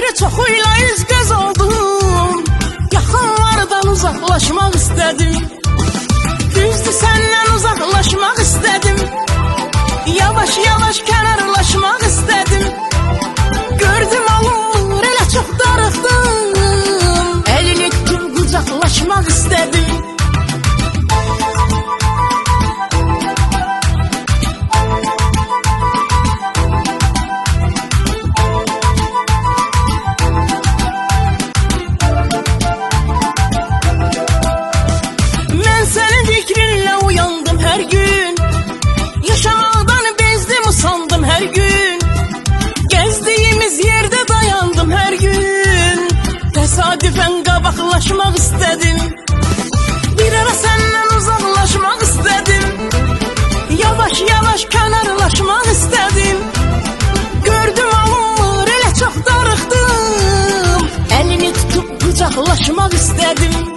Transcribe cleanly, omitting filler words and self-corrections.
ayrı çoxuyla üz-göz oldum. Yaxınlardan uzaqlaşmaq istədim. Düzdür, səndən uzaqlaşmaq istədim. Yavaş yavaş kənarlaşmaq istədim. Gördüm alır, elə çox darıxdım. Əlini tutub qucaqlaşmaq istədim. Mən sənin fikrinlə uyandım hər gün. Yaşamaqdan bezdim, usandım hər gün. Gəzdiyimiz yerdə dayandım hər gün. Təsadüfən qabaqlaşmaq istədim. Bir ara səndən uzaqlaşmaq istədim. Yavaş yavaş kənarlaşmaq istədim. Gördüm alınmır, elə çox darıxdım. Əlini tutub qucaqlaşmaq istədim.